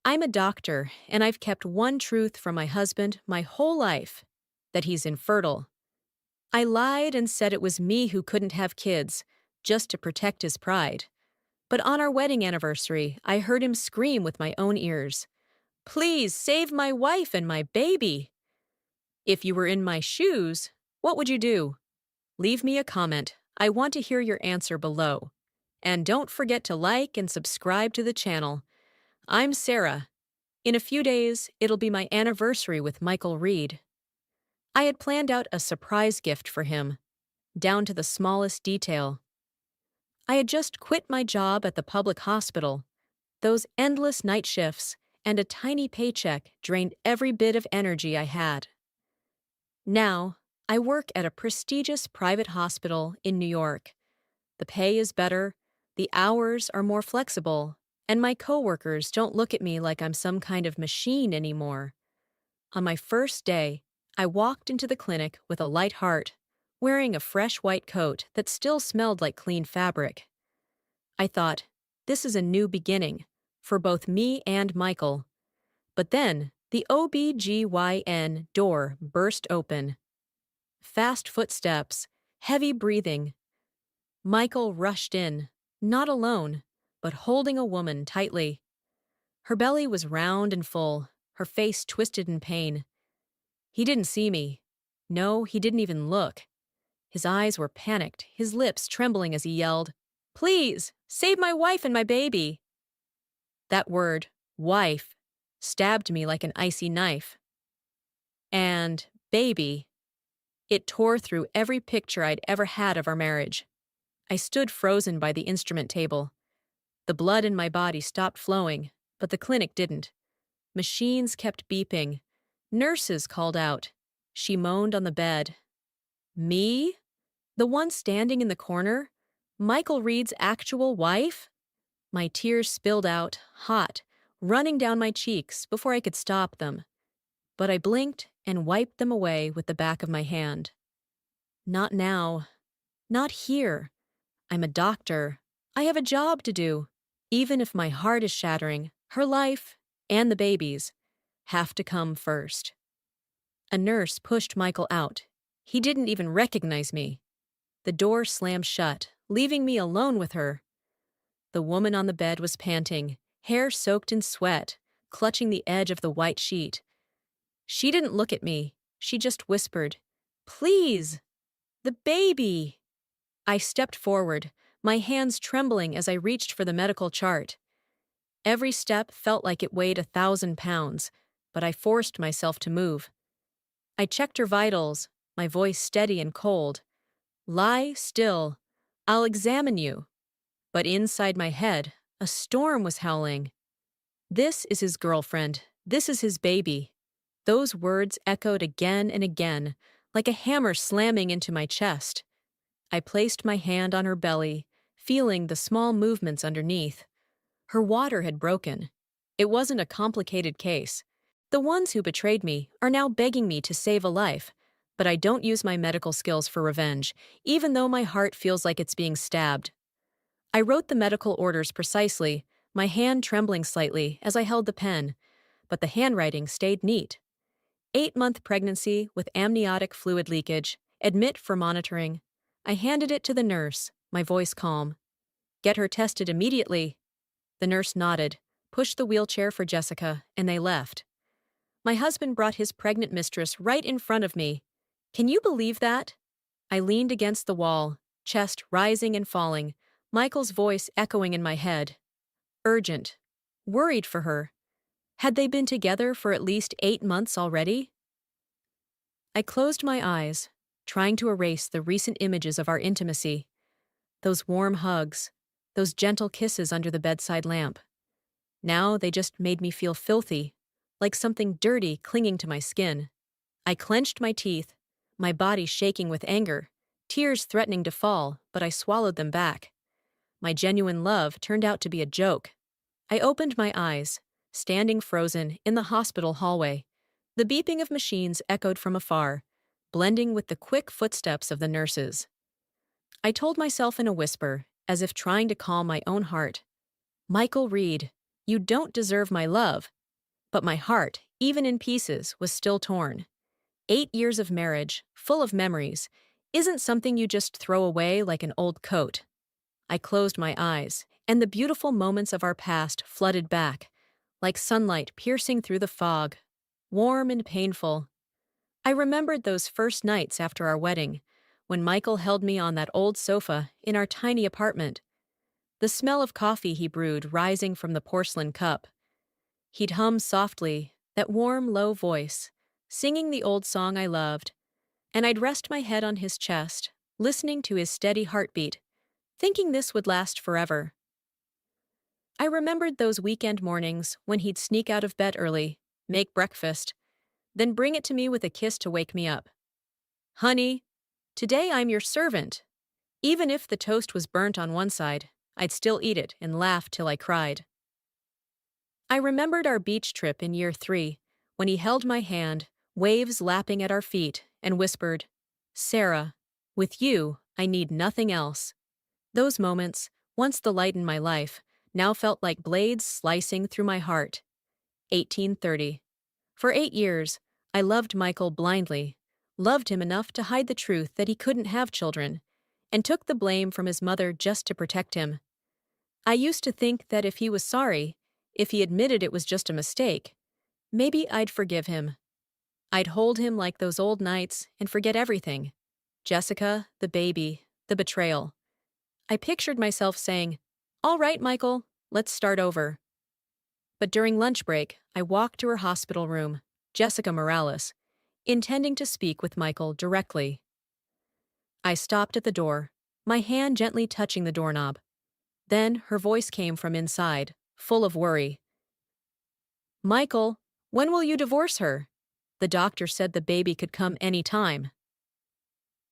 I'm a doctor, and I've kept one truth from my husband my whole life: that he's infertile. I lied and said it was me who couldn't have kids, just to protect his pride. But on our wedding anniversary, I heard him scream with my own ears, "Please save my wife and my baby!" If you were in my shoes, what would you do? Leave me a comment. I want to hear your answer below. And don't forget to like and subscribe to the channel. I'm Sarah. In a few days, it'll be my anniversary with Michael Reed. I had planned out a surprise gift for him, down to the smallest detail. I had just quit my job at the public hospital. Those endless night shifts and a tiny paycheck drained every bit of energy I had. Now, I work at a prestigious private hospital in New York. The pay is better, the hours are more flexible, and my coworkers don't look at me like I'm some kind of machine anymore. On my first day, I walked into the clinic with a light heart, wearing a fresh white coat that still smelled like clean fabric. I thought, this is a new beginning, for both me and Michael. But then, the OBGYN door burst open. Fast footsteps, heavy breathing. Michael rushed in, not alone, but holding a woman tightly. Her belly was round and full, her face twisted in pain. He didn't see me. No, he didn't even look. His eyes were panicked, his lips trembling as he yelled, "Please, save my wife and my baby!" That word, wife, stabbed me like an icy knife. And baby. It tore through every picture I'd ever had of our marriage. I stood frozen by the instrument table. The blood in my body stopped flowing, but the clinic didn't. Machines kept beeping. Nurses called out. She moaned on the bed. Me? The one standing in the corner? Michael Reed's actual wife? My tears spilled out, hot, running down my cheeks before I could stop them. But I blinked and wiped them away with the back of my hand. Not now. Not here. I'm a doctor. I have a job to do. Even if my heart is shattering, her life, and the baby's, have to come first. A nurse pushed Michael out. He didn't even recognize me. The door slammed shut, leaving me alone with her. The woman on the bed was panting, hair soaked in sweat, clutching the edge of the white sheet. She didn't look at me. She just whispered, "Please! The baby!" I stepped forward, my hands trembling as I reached for the medical chart. Every step felt like it weighed 1,000 pounds, but I forced myself to move. I checked her vitals, my voice steady and cold. "Lie still. I'll examine you." But inside my head, a storm was howling. "This is his girlfriend. This is his baby." Those words echoed again and again, like a hammer slamming into my chest. I placed my hand on her belly, feeling the small movements underneath. Her water had broken. It wasn't a complicated case. The ones who betrayed me are now begging me to save a life, but I don't use my medical skills for revenge, even though my heart feels like it's being stabbed. I wrote the medical orders precisely, my hand trembling slightly as I held the pen, but the handwriting stayed neat. 8-month pregnancy with amniotic fluid leakage. Admit for monitoring. I handed it to the nurse, my voice calm. "Get her tested immediately." The nurse nodded, pushed the wheelchair for Jessica, and they left. My husband brought his pregnant mistress right in front of me. Can you believe that? I leaned against the wall, chest rising and falling, Michael's voice echoing in my head. Urgent. Worried for her. Had they been together for at least 8 months already? I closed my eyes, trying to erase the recent images of our intimacy. Those warm hugs, those gentle kisses under the bedside lamp. Now they just made me feel filthy, like something dirty clinging to my skin. I clenched my teeth, my body shaking with anger, tears threatening to fall, but I swallowed them back. My genuine love turned out to be a joke. I opened my eyes, standing frozen in the hospital hallway. The beeping of machines echoed from afar, blending with the quick footsteps of the nurses. I told myself in a whisper, as if trying to calm my own heart, "Michael Reed, You don't deserve my love. But my heart, even in pieces, was still torn. 8 years of marriage, full of memories, isn't something you just throw away like an old coat. I closed my eyes, and the beautiful moments of our past flooded back, like sunlight piercing through the fog, warm and painful. I remembered those first nights after our wedding, when Michael held me on that old sofa in our tiny apartment, the smell of coffee he brewed rising from the porcelain cup. He'd hum softly, that warm, low voice, singing the old song I loved, and I'd rest my head on his chest, listening to his steady heartbeat, thinking this would last forever. I remembered those weekend mornings when he'd sneak out of bed early, make breakfast, then bring it to me with a kiss to wake me up. Honey, today I'm your servant. Even if the toast was burnt on one side, I'd still eat it and laugh till I cried. I remembered our beach trip in year 3, when he held my hand, waves lapping at our feet, and whispered, Sarah, with you, I need nothing else. Those moments, once the light in my life, now felt like blades slicing through my heart. 1830. For 8 years, I loved Michael blindly, loved him enough to hide the truth that he couldn't have children, and took the blame from his mother just to protect him. I used to think that if he was sorry, if he admitted it was just a mistake, maybe I'd forgive him. I'd hold him like those old nights and forget everything. Jessica, the baby, the betrayal. I pictured myself saying, All right, Michael, let's start over. But during lunch break, I walked to her hospital room, Jessica Morales, intending to speak with Michael directly. I stopped at the door, my hand gently touching the doorknob. Then her voice came from inside, full of worry. Michael, when will you divorce her? The doctor said the baby could come any time.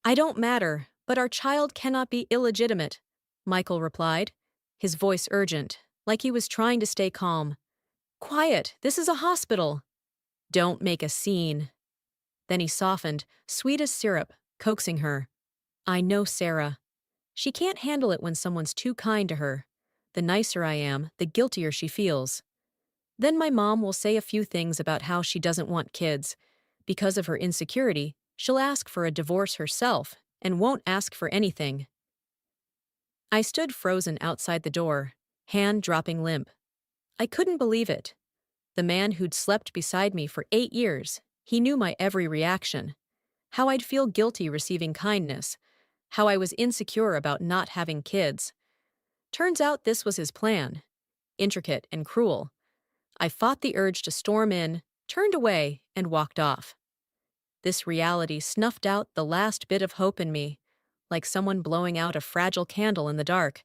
I don't matter, but our child cannot be illegitimate, Michael replied, his voice urgent, like he was trying to stay calm. Quiet, this is a hospital. Don't make a scene. Then he softened, sweet as syrup, coaxing her. I know Sarah. She can't handle it when someone's too kind to her. The nicer I am, the guiltier she feels. Then my mom will say a few things about how she doesn't want kids. Because of her insecurity, she'll ask for a divorce herself and won't ask for anything. I stood frozen outside the door, hand dropping limp. I couldn't believe it. The man who'd slept beside me for 8 years, he knew my every reaction. How I'd feel guilty receiving kindness. How I was insecure about not having kids. Turns out this was his plan. Intricate and cruel. I fought the urge to storm in, turned away, and walked off. This reality snuffed out the last bit of hope in me, like someone blowing out a fragile candle in the dark.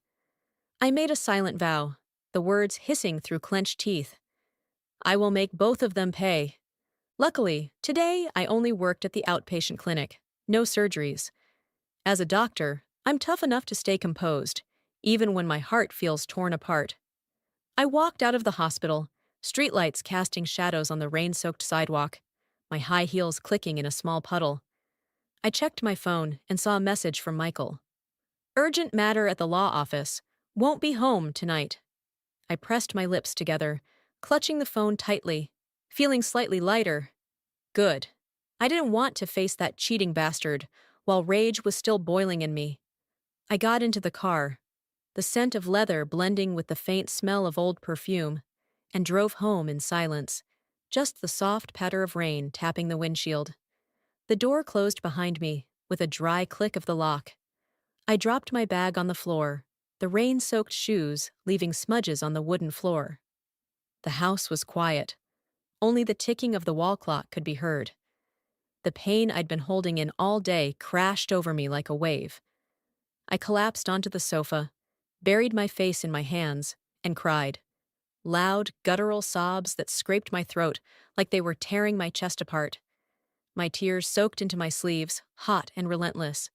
I made a silent vow, the words hissing through clenched teeth. I will make both of them pay. Luckily, today I only worked at the outpatient clinic, no surgeries. As a doctor, I'm tough enough to stay composed, even when my heart feels torn apart. I walked out of the hospital, streetlights casting shadows on the rain-soaked sidewalk, my high heels clicking in a small puddle. I checked my phone and saw a message from Michael. Urgent matter at the law office. Won't be home tonight. I pressed my lips together, clutching the phone tightly, feeling slightly lighter. Good. I didn't want to face that cheating bastard, while rage was still boiling in me. I got into the car, the scent of leather blending with the faint smell of old perfume, and drove home in silence, just the soft patter of rain tapping the windshield. The door closed behind me, with a dry click of the lock. I dropped my bag on the floor, the rain-soaked shoes leaving smudges on the wooden floor. The house was quiet. Only the ticking of the wall clock could be heard. The pain I'd been holding in all day crashed over me like a wave. I collapsed onto the sofa, buried my face in my hands, and cried. Loud, guttural sobs that scraped my throat like they were tearing my chest apart. My tears soaked into my sleeves, hot and relentless.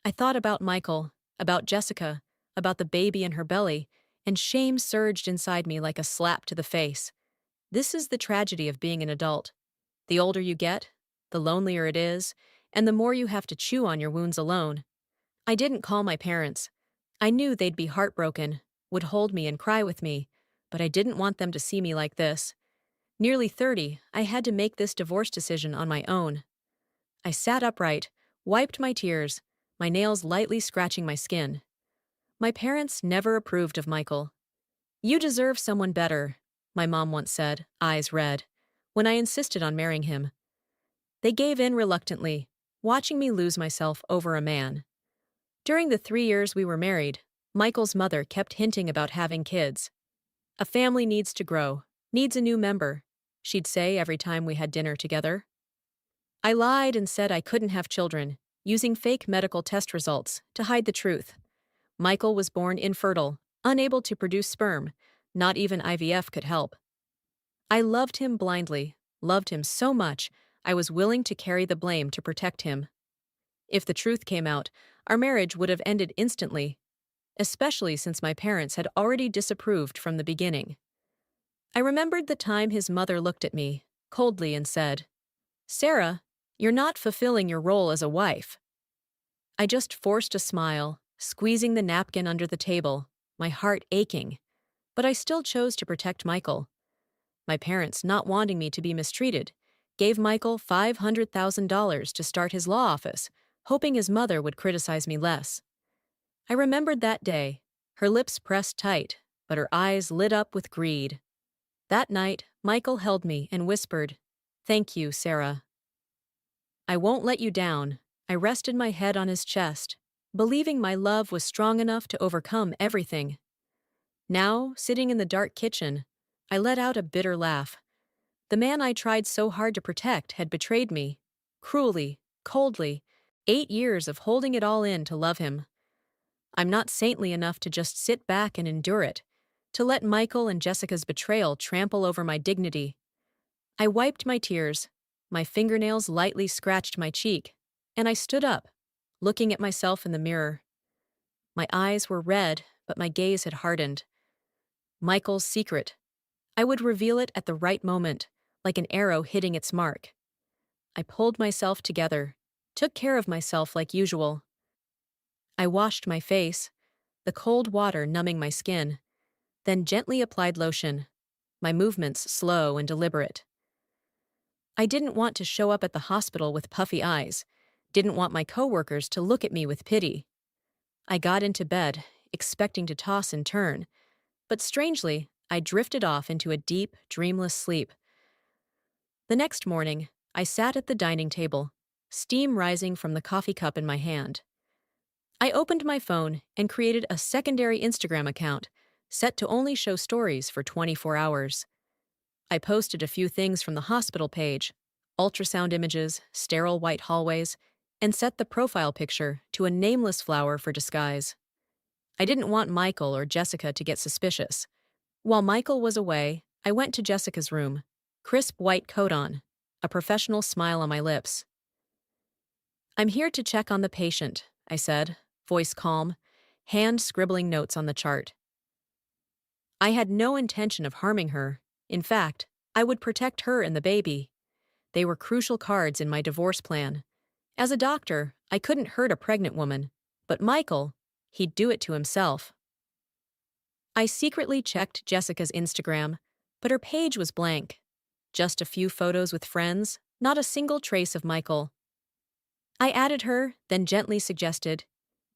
I thought about Michael, about Jessica, about the baby in her belly, and shame surged inside me like a slap to the face. This is the tragedy of being an adult. The older you get, the lonelier it is, and the more you have to chew on your wounds alone. I didn't call my parents. I knew they'd be heartbroken, would hold me and cry with me, but I didn't want them to see me like this. Nearly 30, I had to make this divorce decision on my own. I sat upright, wiped my tears, my nails lightly scratching my skin. My parents never approved of Michael. "You deserve someone better," my mom once said, eyes red, when I insisted on marrying him. They gave in reluctantly, watching me lose myself over a man. During the 3 years we were married, Michael's mother kept hinting about having kids. "A family needs to grow, needs a new member," she'd say every time we had dinner together. I lied and said I couldn't have children, using fake medical test results to hide the truth. Michael was born infertile, unable to produce sperm. Not even IVF could help. I loved him blindly, loved him so much, I was willing to carry the blame to protect him. If the truth came out, our marriage would have ended instantly, especially since my parents had already disapproved from the beginning. I remembered the time his mother looked at me, coldly, and said, "Sarah, you're not fulfilling your role as a wife." I just forced a smile, squeezing the napkin under the table, my heart aching. But I still chose to protect Michael. My parents, not wanting me to be mistreated, gave Michael $500,000 to start his law office, hoping his mother would criticize me less. I remembered that day, her lips pressed tight, but her eyes lit up with greed. That night, Michael held me and whispered, "Thank you, Sarah." "I won't let you down." I rested my head on his chest, believing my love was strong enough to overcome everything. Now, sitting in the dark kitchen, I let out a bitter laugh. The man I tried so hard to protect had betrayed me, cruelly, coldly, 8 years of holding it all in to love him. I'm not saintly enough to just sit back and endure it, to let Michael and Jessica's betrayal trample over my dignity. I wiped my tears, my fingernails lightly scratched my cheek, and I stood up, looking at myself in the mirror. My eyes were red, but my gaze had hardened. Michael's secret. I would reveal it at the right moment, like an arrow hitting its mark. I pulled myself together, took care of myself like usual. I washed my face, the cold water numbing my skin, then gently applied lotion, my movements slow and deliberate. I didn't want to show up at the hospital with puffy eyes, didn't want my coworkers to look at me with pity. I got into bed, expecting to toss and turn, but strangely, I drifted off into a deep, dreamless sleep. The next morning, I sat at the dining table, steam rising from the coffee cup in my hand. I opened my phone and created a secondary Instagram account, set to only show stories for 24 hours. I posted a few things from the hospital page, ultrasound images, sterile white hallways, and set the profile picture to a nameless flower for disguise. I didn't want Michael or Jessica to get suspicious. While Michael was away, I went to Jessica's room, crisp white coat on, a professional smile on my lips. "I'm here to check on the patient," I said, voice calm, hand scribbling notes on the chart. I had no intention of harming her. In fact, I would protect her and the baby. They were crucial cards in my divorce plan. As a doctor, I couldn't hurt a pregnant woman, but Michael, he'd do it to himself. I secretly checked Jessica's Instagram, but her page was blank. Just a few photos with friends, not a single trace of Michael. I added her, then gently suggested,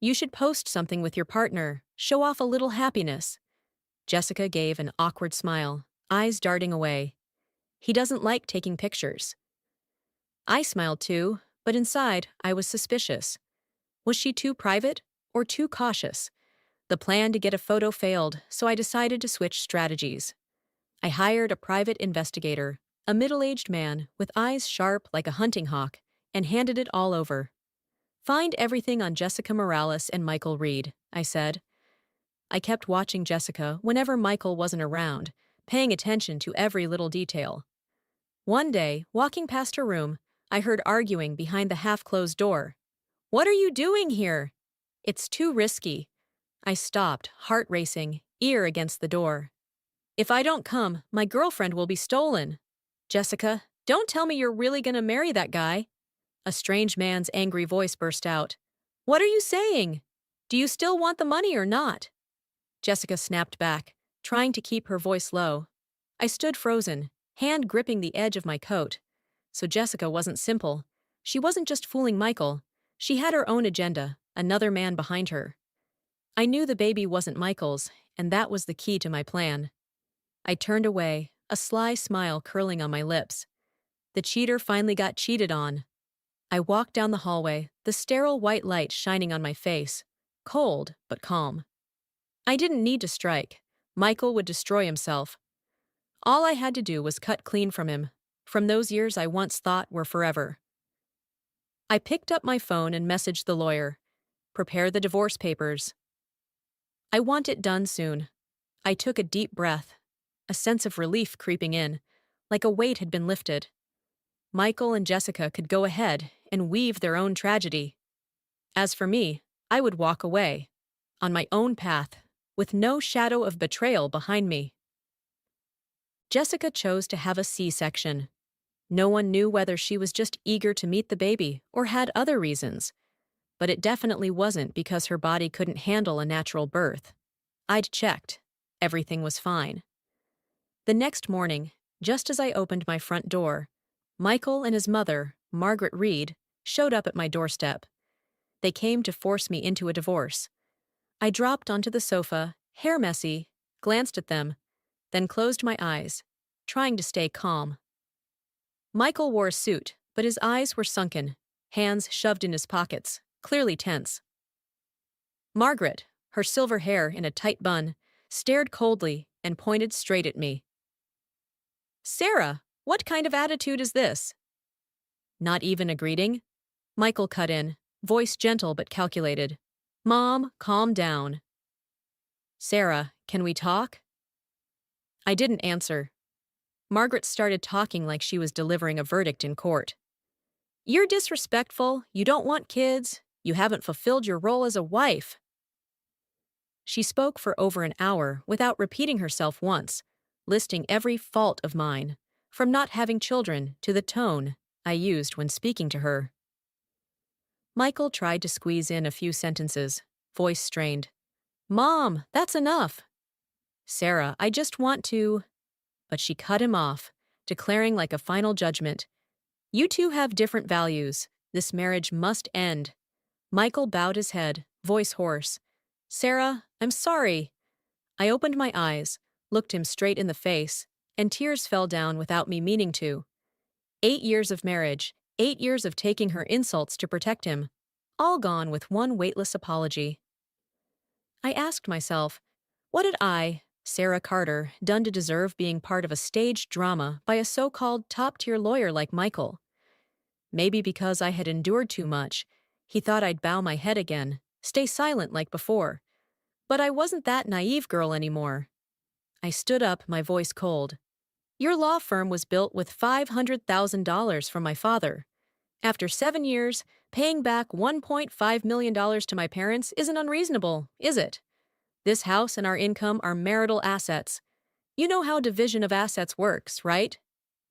"You should post something with your partner, show off a little happiness." Jessica gave an awkward smile, eyes darting away. "He doesn't like taking pictures." I smiled too, but inside I was suspicious. Was she too private or too cautious? The plan to get a photo failed, so I decided to switch strategies. I hired a private investigator, a middle-aged man with eyes sharp like a hunting hawk, and handed it all over. "Find everything on Jessica Morales and Michael Reed," I said. I kept watching Jessica whenever Michael wasn't around, paying attention to every little detail. One day, walking past her room, I heard arguing behind the half-closed door. "What are you doing here?" "It's too risky." I stopped, heart racing, ear against the door. "If I don't come, my girlfriend will be stolen." "Jessica, don't tell me you're really gonna marry that guy." A strange man's angry voice burst out. "What are you saying? Do you still want the money or not?" Jessica snapped back. trying to keep her voice low. I stood frozen, hand gripping the edge of my coat. So Jessica wasn't simple. She wasn't just fooling Michael. She had her own agenda, another man behind her. I knew the baby wasn't Michael's, and that was the key to my plan. I turned away, a sly smile curling on my lips. The cheater finally got cheated on. I walked down the hallway, the sterile white light shining on my face, cold but calm. I didn't need to strike. Michael would destroy himself. All I had to do was cut clean from him, from those years I once thought were forever. I picked up my phone and messaged the lawyer. Prepare the divorce papers. I want it done soon. I took a deep breath, a sense of relief creeping in, like a weight had been lifted. Michael and Jessica could go ahead and weave their own tragedy. As for me, I would walk away, on my own path, with no shadow of betrayal behind me. Jessica chose to have a C-section. No one knew whether she was just eager to meet the baby or had other reasons, but it definitely wasn't because her body couldn't handle a natural birth. I'd checked. Everything was fine. The next morning, just as I opened my front door, Michael and his mother, Margaret Reed, showed up at my doorstep. They came to force me into a divorce. I dropped onto the sofa, hair messy, glanced at them, then closed my eyes, trying to stay calm. Michael wore a suit, but his eyes were sunken, hands shoved in his pockets, clearly tense. Margaret, her silver hair in a tight bun, stared coldly and pointed straight at me. "Sarah, what kind of attitude is this?" "Not even a greeting?" Michael cut in, voice gentle but calculated. "Mom, calm down." "Sarah, can we talk?" I didn't answer. Margaret started talking like she was delivering a verdict in court. "You're disrespectful, you don't want kids, you haven't fulfilled your role as a wife." She spoke for over an hour without repeating herself once, listing every fault of mine, from not having children to the tone I used when speaking to her. Michael tried to squeeze in a few sentences, voice strained. "Mom, that's enough." "Sarah, I just want to—" But she cut him off, declaring like a final judgment, "You two have different values. This marriage must end." Michael bowed his head, voice hoarse. "Sarah, I'm sorry." I opened my eyes, looked him straight in the face, and tears fell down without me meaning to. 8 years of marriage, 8 years of taking her insults to protect him, all gone with one weightless apology. I asked myself, what had I, Sarah Carter, done to deserve being part of a staged drama by a so-called top-tier lawyer like Michael? Maybe because I had endured too much, he thought I'd bow my head again, stay silent like before. But I wasn't that naive girl anymore. I stood up, my voice cold. "Your law firm was built with $500,000 from my father. After 7 years, paying back $1.5 million to my parents isn't unreasonable, is it? This house and our income are marital assets. You know how division of assets works, right?"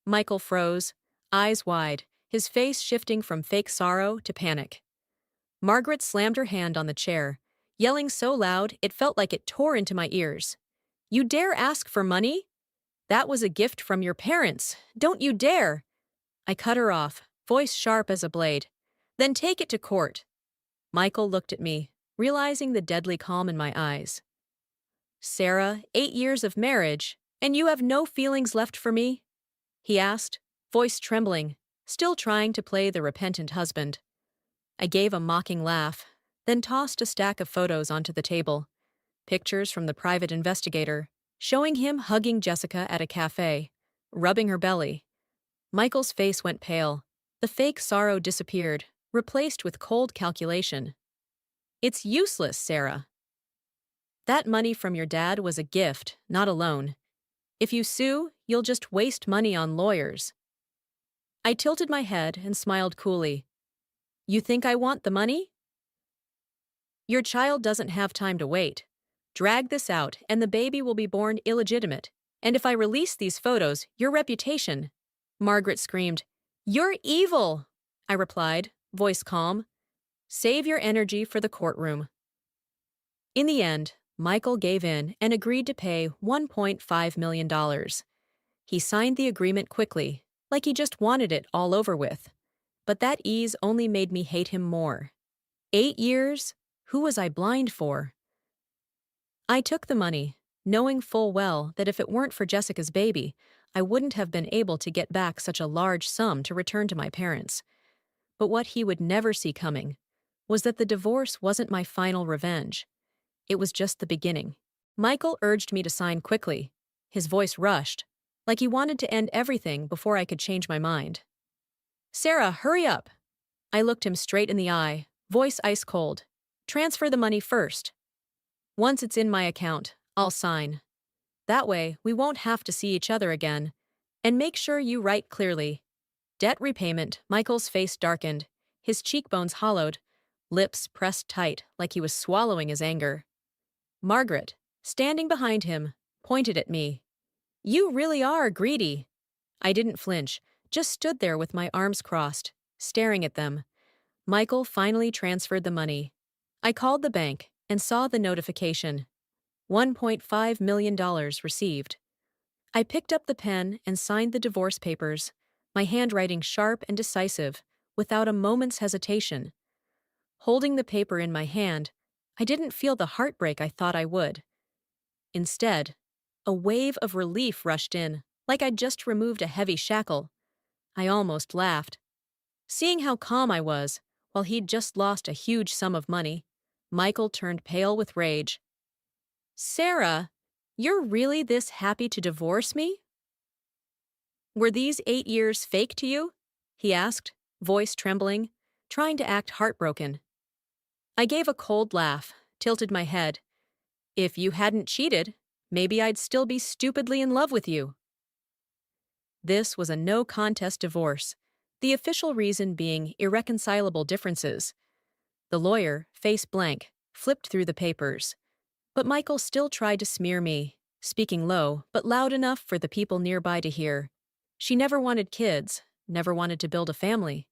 Michael froze, eyes wide, his face shifting from fake sorrow to panic. Margaret slammed her hand on the chair, yelling so loud it felt like it tore into my ears. "You dare ask for money? That was a gift from your parents. Don't you dare!" I cut her off, voice sharp as a blade. "Then take it to court." Michael looked at me, realizing the deadly calm in my eyes. "Sarah, 8 years of marriage, and you have no feelings left for me?" he asked, voice trembling, still trying to play the repentant husband. I gave a mocking laugh, then tossed a stack of photos onto the table. Pictures from the private investigator, showing him hugging Jessica at a cafe, rubbing her belly. Michael's face went pale. The fake sorrow disappeared, replaced with cold calculation. "It's useless, Sarah. That money from your dad was a gift, not a loan. If you sue, you'll just waste money on lawyers." I tilted my head and smiled coolly. "You think I want the money? Your child doesn't have time to wait. Drag this out and the baby will be born illegitimate. And if I release these photos, your reputation—" Margaret screamed. "You're evil!" I replied, voice calm. "Save your energy for the courtroom." In the end, Michael gave in and agreed to pay $1.5 million. He signed the agreement quickly, like he just wanted it all over with. But that ease only made me hate him more. 8 years? Who was I blind for? I took the money, knowing full well that if it weren't for Jessica's baby, I wouldn't have been able to get back such a large sum to return to my parents. But what he would never see coming was that the divorce wasn't my final revenge. It was just the beginning. Michael urged me to sign quickly. His voice rushed, like he wanted to end everything before I could change my mind. "Sarah, hurry up!" I looked him straight in the eye, voice ice cold. "Transfer the money first. Once it's in my account, I'll sign. That way, we won't have to see each other again. And make sure you write clearly." Debt repayment. Michael's face darkened, his cheekbones hollowed, lips pressed tight like he was swallowing his anger. Margaret, standing behind him, pointed at me. "You really are greedy." I didn't flinch, just stood there with my arms crossed, staring at them. Michael finally transferred the money. I called the bank and saw the notification. $1.5 million received. I picked up the pen and signed the divorce papers, my handwriting sharp and decisive, without a moment's hesitation. Holding the paper in my hand, I didn't feel the heartbreak I thought I would. Instead, a wave of relief rushed in, like I'd just removed a heavy shackle. I almost laughed. Seeing how calm I was, while he'd just lost a huge sum of money, Michael turned pale with rage. "Sarah, you're really this happy to divorce me?" "Were these 8 years fake to you?" he asked, voice trembling, trying to act heartbroken. I gave a cold laugh, tilted my head. "If you hadn't cheated, maybe I'd still be stupidly in love with you." This was a no-contest divorce, the official reason being irreconcilable differences. The lawyer, face blank, flipped through the papers. But Michael still tried to smear me, speaking low but loud enough for the people nearby to hear. She never wanted kids, never wanted to build a family.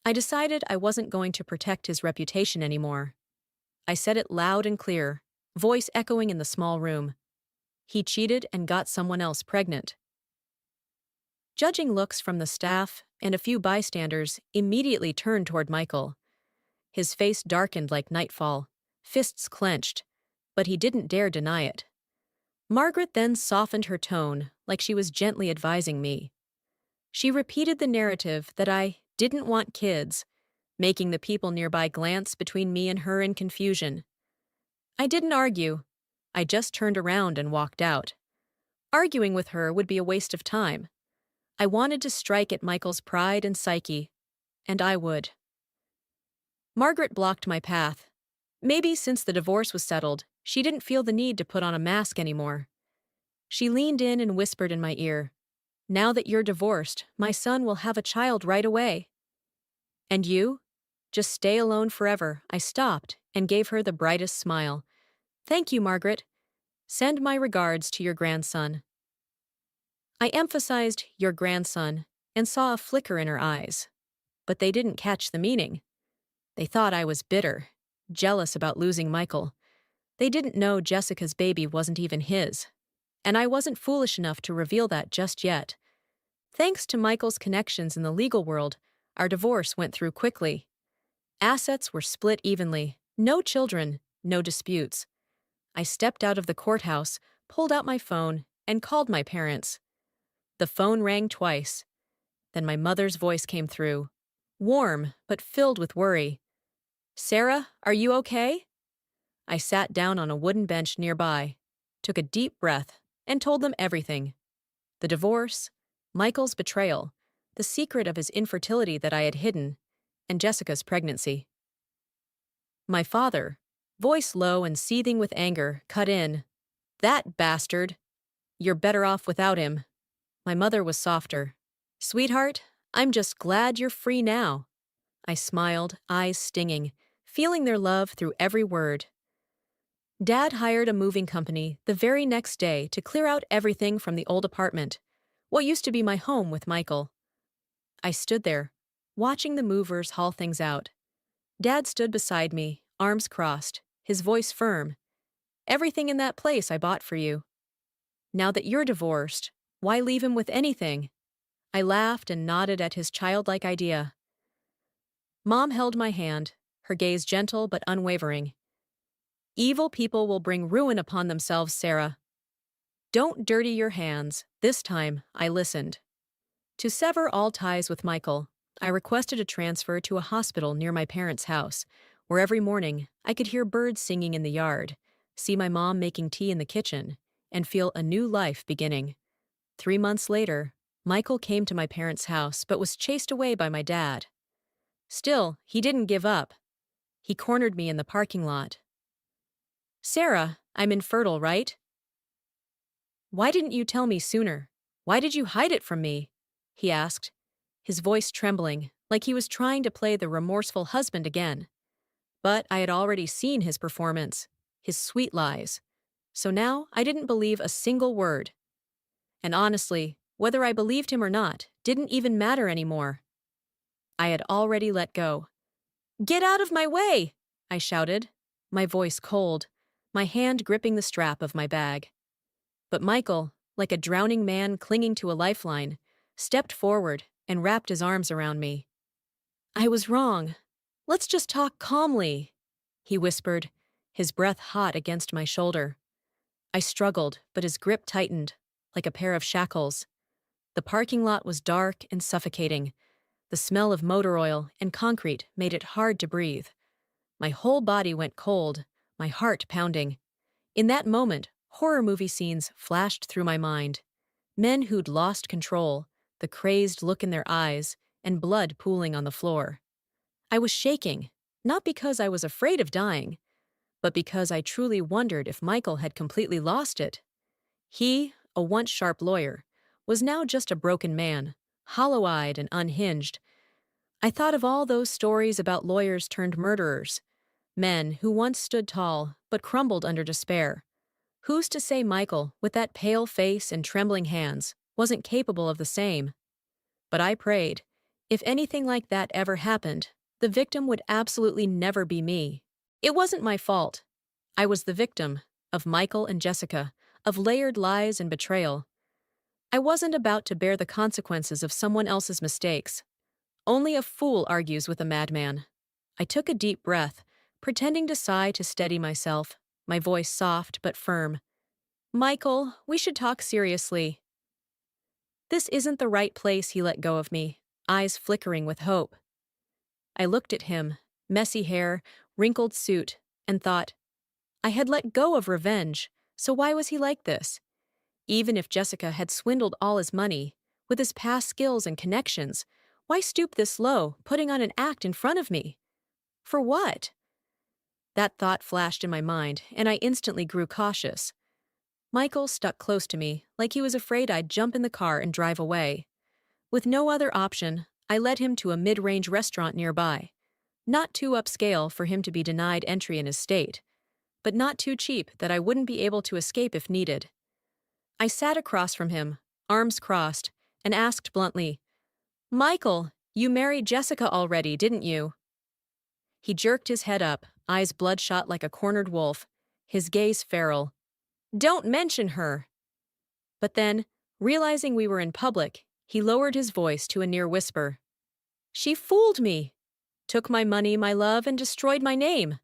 I decided I wasn't going to protect his reputation anymore. I said it loud and clear, voice echoing in the small room. He cheated and got someone else pregnant. Judging looks from the staff and a few bystanders immediately turned toward Michael. His face darkened like nightfall, fists clenched, but he didn't dare deny it. Margaret then softened her tone, like she was gently advising me. She repeated the narrative that I didn't want kids, making the people nearby glance between me and her in confusion. I didn't argue. I just turned around and walked out. Arguing with her would be a waste of time. I wanted to strike at Michael's pride and psyche, and I would. Margaret blocked my path. Maybe since the divorce was settled, she didn't feel the need to put on a mask anymore. She leaned in and whispered in my ear, "Now that you're divorced, my son will have a child right away." "And you? Just stay alone forever." I stopped and gave her the brightest smile. "Thank you, Margaret. Send my regards to your grandson." I emphasized "your grandson" and saw a flicker in her eyes. But they didn't catch the meaning. They thought I was bitter, jealous about losing Michael. They didn't know Jessica's baby wasn't even his. And I wasn't foolish enough to reveal that just yet. Thanks to Michael's connections in the legal world, our divorce went through quickly. Assets were split evenly, no children, no disputes. I stepped out of the courthouse, pulled out my phone, and called my parents. The phone rang twice. Then my mother's voice came through, warm but filled with worry. "Sarah, are you okay?" I sat down on a wooden bench nearby, took a deep breath, and told them everything. The divorce, Michael's betrayal, the secret of his infertility that I had hidden, and Jessica's pregnancy. My father, voice low and seething with anger, cut in. "That bastard! You're better off without him." My mother was softer. "Sweetheart, I'm just glad you're free now." I smiled, eyes stinging, feeling their love through every word. Dad hired a moving company the very next day to clear out everything from the old apartment, what used to be my home with Michael. I stood there, watching the movers haul things out. Dad stood beside me, arms crossed, his voice firm. Everything in that place I bought for you. Now that you're divorced, why leave him with anything?" I laughed and nodded at his childlike idea. Mom held my hand, her gaze gentle but unwavering. "Evil people will bring ruin upon themselves, Sarah. Don't dirty your hands." This time, I listened. To sever all ties with Michael, I requested a transfer to a hospital near my parents' house, where every morning I could hear birds singing in the yard, see my mom making tea in the kitchen, and feel a new life beginning. 3 months later, Michael came to my parents' house but was chased away by my dad. Still, he didn't give up. He cornered me in the parking lot. "Sarah, I'm infertile, right? Why didn't you tell me sooner? Why did you hide it from me?" he asked, his voice trembling, like he was trying to play the remorseful husband again. But I had already seen his performance, his sweet lies. So now I didn't believe a single word. And honestly, whether I believed him or not didn't even matter anymore. I had already let go. "Get out of my way!" I shouted, my voice cold, my hand gripping the strap of my bag. But Michael, like a drowning man clinging to a lifeline, stepped forward and wrapped his arms around me. "I was wrong. Let's just talk calmly," he whispered, his breath hot against my shoulder. I struggled, but his grip tightened, like a pair of shackles. The parking lot was dark and suffocating. The smell of motor oil and concrete made it hard to breathe. My whole body went cold, my heart pounding. In that moment, horror movie scenes flashed through my mind. Men who'd lost control, the crazed look in their eyes, and blood pooling on the floor. I was shaking, not because I was afraid of dying, but because I truly wondered if Michael had completely lost it. He, a once sharp lawyer, was now just a broken man, hollow-eyed and unhinged. I thought of all those stories about lawyers turned murderers, men who once stood tall but crumbled under despair. Who's to say Michael, with that pale face and trembling hands, wasn't capable of the same? But I prayed, if anything like that ever happened, the victim would absolutely never be me. It wasn't my fault. I was the victim of Michael and Jessica, of layered lies and betrayal. I wasn't about to bear the consequences of someone else's mistakes. Only a fool argues with a madman. I took a deep breath, pretending to sigh to steady myself, my voice soft but firm. "Michael, we should talk seriously." "This isn't the right place," he let go of me, eyes flickering with hope. I looked at him, messy hair, wrinkled suit, and thought, I had let go of revenge, so why was he like this? Even if Jessica had swindled all his money, with his past skills and connections, why stoop this low, putting on an act in front of me? For what? That thought flashed in my mind, and I instantly grew cautious. Michael stuck close to me, like he was afraid I'd jump in the car and drive away. With no other option, I led him to a mid-range restaurant nearby. Not too upscale for him to be denied entry in his state, but not too cheap that I wouldn't be able to escape if needed. I sat across from him, arms crossed, and asked bluntly, "Michael, you married Jessica already, didn't you?" He jerked his head up, eyes bloodshot like a cornered wolf, his gaze feral. "Don't mention her!" But then, realizing we were in public, he lowered his voice to a near whisper. "She fooled me! Took my money, my love, and destroyed my name."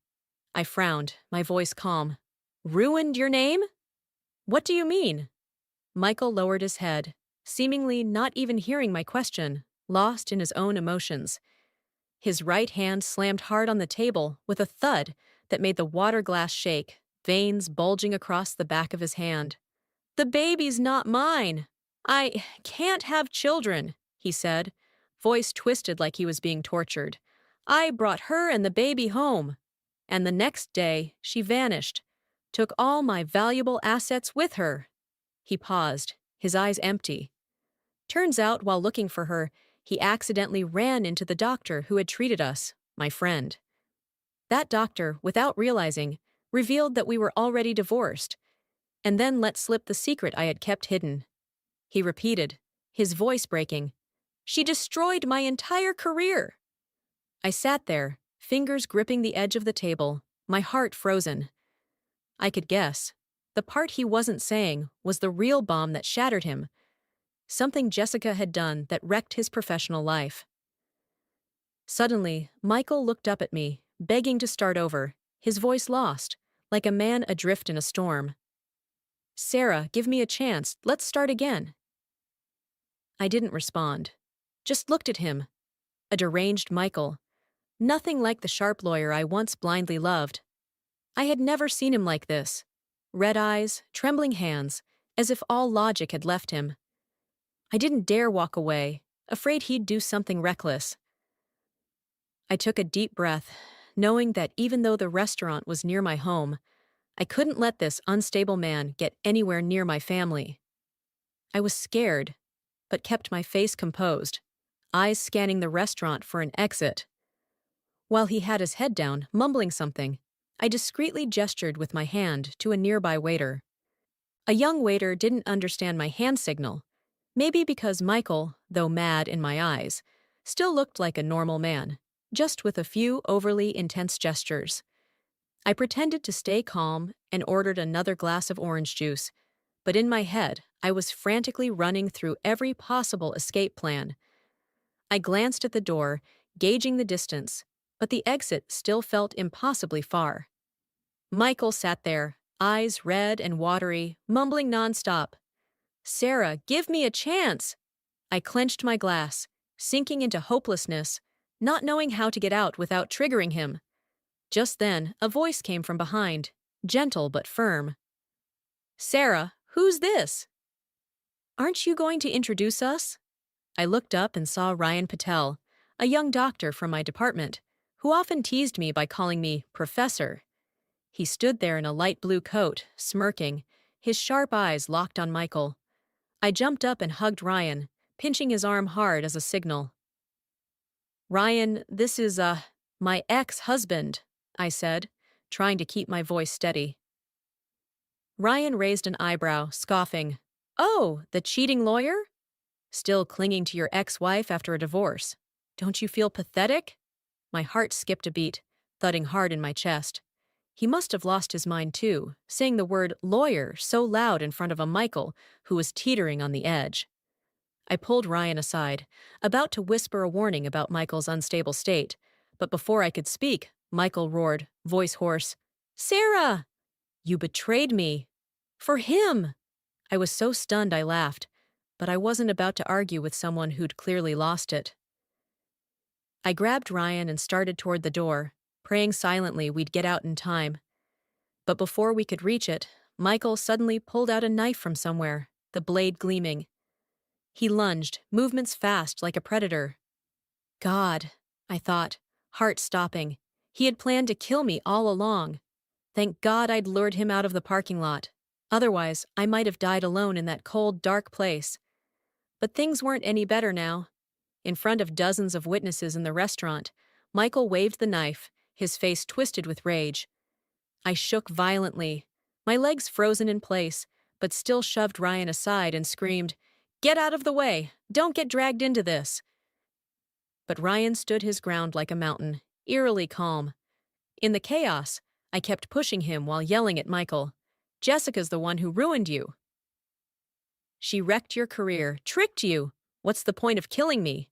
I frowned, my voice calm. "Ruined your name? What do you mean?" Michael lowered his head, seemingly not even hearing my question, lost in his own emotions. His right hand slammed hard on the table with a thud that made the water glass shake, veins bulging across the back of his hand. "The baby's not mine. I can't have children," he said, voice twisted like he was being tortured. "I brought her and the baby home. And the next day, she vanished, took all my valuable assets with her." He paused, his eyes empty. Turns out, while looking for her, he accidentally ran into the doctor who had treated us, my friend. That doctor, without realizing, revealed that we were already divorced, and then let slip the secret I had kept hidden. He repeated, his voice breaking, "She destroyed my entire career." I sat there, fingers gripping the edge of the table, my heart frozen. I could guess. The part he wasn't saying was the real bomb that shattered him, something Jessica had done that wrecked his professional life. Suddenly, Michael looked up at me, begging to start over, his voice lost, like a man adrift in a storm. "Sarah, give me a chance, let's start again." I didn't respond. Just looked at him. A deranged Michael. Nothing like the sharp lawyer I once blindly loved. I had never seen him like this. Red eyes, trembling hands, as if all logic had left him. I didn't dare walk away, afraid he'd do something reckless. I took a deep breath, knowing that even though the restaurant was near my home, I couldn't let this unstable man get anywhere near my family. I was scared, but kept my face composed, eyes scanning the restaurant for an exit. While he had his head down, mumbling something, I discreetly gestured with my hand to a nearby waiter. A young waiter didn't understand my hand signal, maybe because Michael, though mad in my eyes, still looked like a normal man, just with a few overly intense gestures. I pretended to stay calm and ordered another glass of orange juice, but in my head, I was frantically running through every possible escape plan. I glanced at the door, gauging the distance, but the exit still felt impossibly far. Michael sat there, eyes red and watery, mumbling nonstop. "Sarah, give me a chance!" I clenched my glass, sinking into hopelessness, not knowing how to get out without triggering him. Just then, a voice came from behind, gentle but firm. "Sarah, who's this?" "Aren't you going to introduce us?" I looked up and saw Ryan Patel, a young doctor from my department, who often teased me by calling me Professor. He stood there in a light blue coat, smirking, his sharp eyes locked on Michael. I jumped up and hugged Ryan, pinching his arm hard as a signal. "Ryan, this is, my ex-husband," I said, trying to keep my voice steady. Ryan raised an eyebrow, scoffing. "Oh, the cheating lawyer? Still clinging to your ex-wife after a divorce. Don't you feel pathetic?" My heart skipped a beat, thudding hard in my chest. He must have lost his mind too, saying the word lawyer so loud in front of a Michael who was teetering on the edge. I pulled Ryan aside, about to whisper a warning about Michael's unstable state, but before I could speak, Michael roared, voice hoarse, "Sarah! You betrayed me! For him!" I was so stunned I laughed, but I wasn't about to argue with someone who'd clearly lost it. I grabbed Ryan and started toward the door, praying silently we'd get out in time. But before we could reach it, Michael suddenly pulled out a knife from somewhere, the blade gleaming. He lunged, movements fast like a predator. God, I thought, heart stopping. He had planned to kill me all along. Thank God I'd lured him out of the parking lot. Otherwise, I might have died alone in that cold, dark place. But things weren't any better now. In front of dozens of witnesses in the restaurant, Michael waved the knife, his face twisted with rage. I shook violently, my legs frozen in place, but still shoved Ryan aside and screamed, "Get out of the way! Don't get dragged into this!" But Ryan stood his ground like a mountain, eerily calm. In the chaos, I kept pushing him while yelling at Michael, "Jessica's the one who ruined you. She wrecked your career, tricked you. What's the point of killing me?"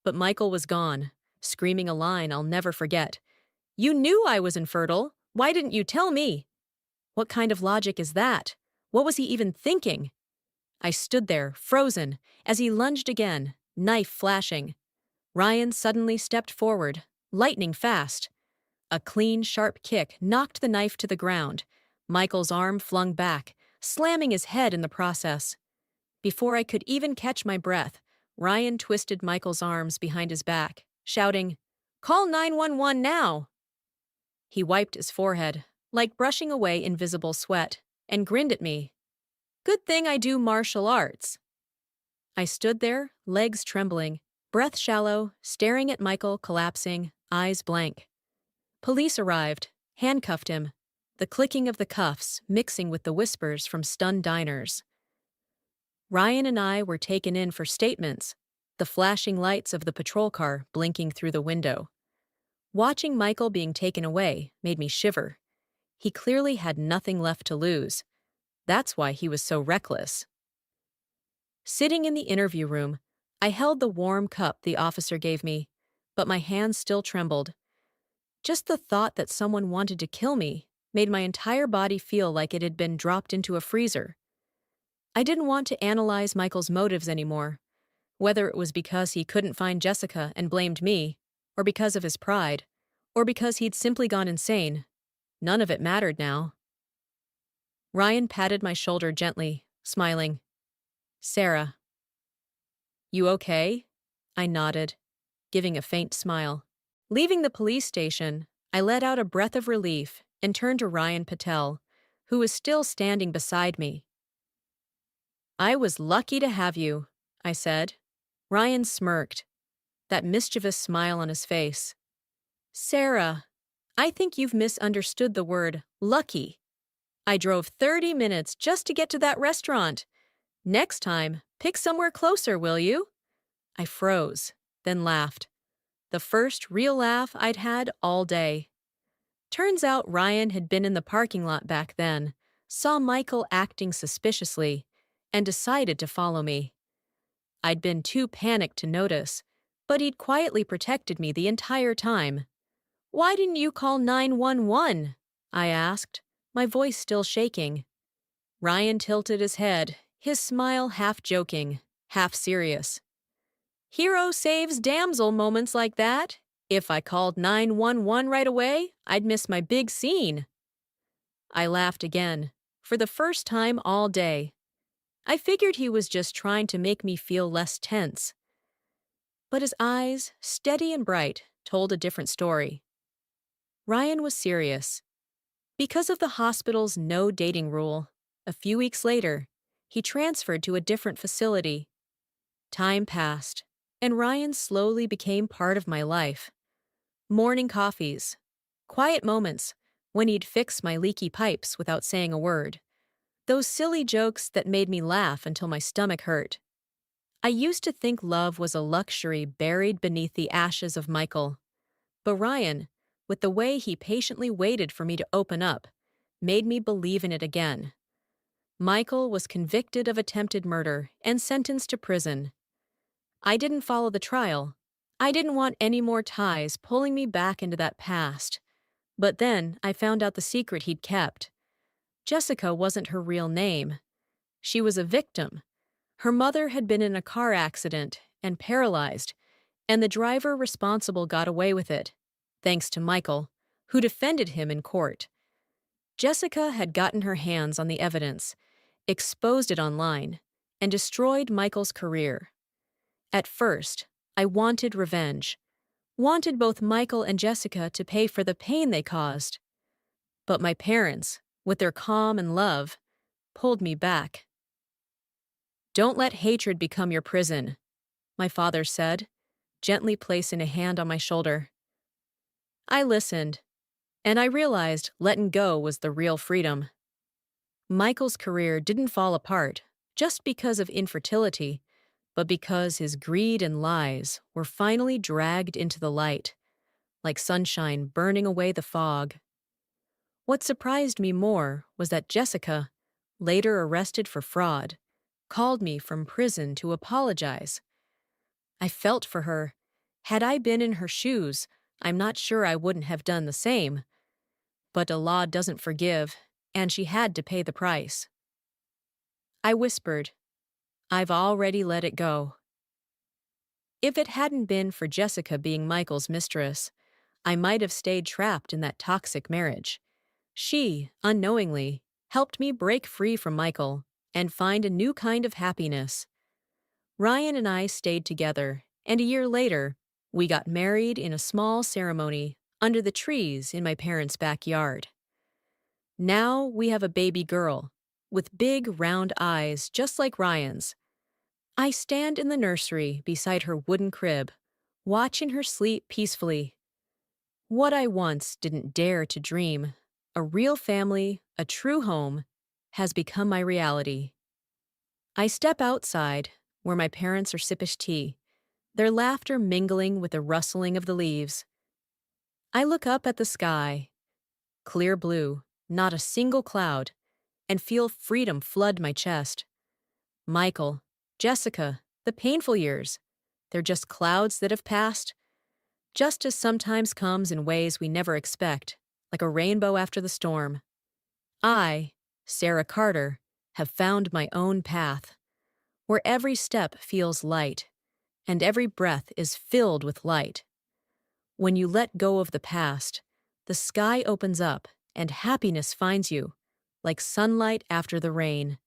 But Michael was gone, screaming a line I'll never forget. "You knew I was infertile. Why didn't you tell me?" What kind of logic is that? What was he even thinking? I stood there, frozen, as he lunged again, knife flashing. Ryan suddenly stepped forward, lightning fast. A clean, sharp kick knocked the knife to the ground. Michael's arm flung back, slamming his head in the process. Before I could even catch my breath, Ryan twisted Michael's arms behind his back, shouting, "Call 911 now!" He wiped his forehead, like brushing away invisible sweat, and grinned at me. "Good thing I do martial arts." I stood there, legs trembling, breath shallow, staring at Michael collapsing, eyes blank. Police arrived, handcuffed him, the clicking of the cuffs mixing with the whispers from stunned diners. Ryan and I were taken in for statements, the flashing lights of the patrol car blinking through the window. Watching Michael being taken away made me shiver. He clearly had nothing left to lose. That's why he was so reckless. Sitting in the interview room, I held the warm cup the officer gave me, but my hands still trembled. Just the thought that someone wanted to kill me made my entire body feel like it had been dropped into a freezer. I didn't want to analyze Michael's motives anymore, whether it was because he couldn't find Jessica and blamed me, or because of his pride, or because he'd simply gone insane. None of it mattered now. Ryan patted my shoulder gently, smiling. "Sarah." "You okay?" I nodded, giving a faint smile. Leaving the police station, I let out a breath of relief and turned to Ryan Patel, who was still standing beside me. "I was lucky to have you," I said. Ryan smirked, that mischievous smile on his face. "Sarah, I think you've misunderstood the word lucky. I drove 30 minutes just to get to that restaurant. Next time, pick somewhere closer, will you?" I froze, then laughed. The first real laugh I'd had all day. Turns out Ryan had been in the parking lot back then, saw Michael acting suspiciously, and decided to follow me. I'd been too panicked to notice, but he'd quietly protected me the entire time. "Why didn't you call 911?" I asked, my voice still shaking. Ryan tilted his head, his smile half joking, half serious. "Hero saves damsel moments like that. If I called 911 right away, I'd miss my big scene." I laughed again, for the first time all day. I figured he was just trying to make me feel less tense. But his eyes, steady and bright, told a different story. Ryan was serious. Because of the hospital's no dating rule, a few weeks later, he transferred to a different facility. Time passed, and Ryan slowly became part of my life. Morning coffees, quiet moments when he'd fix my leaky pipes without saying a word. Those silly jokes that made me laugh until my stomach hurt. I used to think love was a luxury buried beneath the ashes of Michael. But Ryan, with the way he patiently waited for me to open up, made me believe in it again. Michael was convicted of attempted murder and sentenced to prison. I didn't follow the trial. I didn't want any more ties pulling me back into that past. But then I found out the secret he'd kept. Jessica wasn't her real name. She was a victim. Her mother had been in a car accident and paralyzed, and the driver responsible got away with it, thanks to Michael, who defended him in court. Jessica had gotten her hands on the evidence, exposed it online, and destroyed Michael's career. At first, I wanted revenge, wanted both Michael and Jessica to pay for the pain they caused. But my parents, with their calm and love, pulled me back. "Don't let hatred become your prison," my father said, gently placing a hand on my shoulder. I listened, and I realized letting go was the real freedom. Michael's career didn't fall apart just because of infertility, but because his greed and lies were finally dragged into the light, like sunshine burning away the fog. What surprised me more was that Jessica, later arrested for fraud, called me from prison to apologize. I felt for her. Had I been in her shoes, I'm not sure I wouldn't have done the same. But the law doesn't forgive, and she had to pay the price. I whispered, "I've already let it go." If it hadn't been for Jessica being Michael's mistress, I might have stayed trapped in that toxic marriage. She, unknowingly, helped me break free from Michael and find a new kind of happiness. Ryan and I stayed together, and a year later, we got married in a small ceremony under the trees in my parents' backyard. Now we have a baby girl, with big round eyes just like Ryan's. I stand in the nursery beside her wooden crib, watching her sleep peacefully. What I once didn't dare to dream, a real family, a true home, has become my reality. I step outside, where my parents are sipping tea, their laughter mingling with the rustling of the leaves. I look up at the sky, clear blue, not a single cloud, and feel freedom flood my chest. Michael, Jessica, the painful years, they're just clouds that have passed. Justice sometimes comes in ways we never expect, like a rainbow after the storm. I, Sarah Carter, have found my own path, where every step feels light, and every breath is filled with light. When you let go of the past, the sky opens up and happiness finds you, like sunlight after the rain.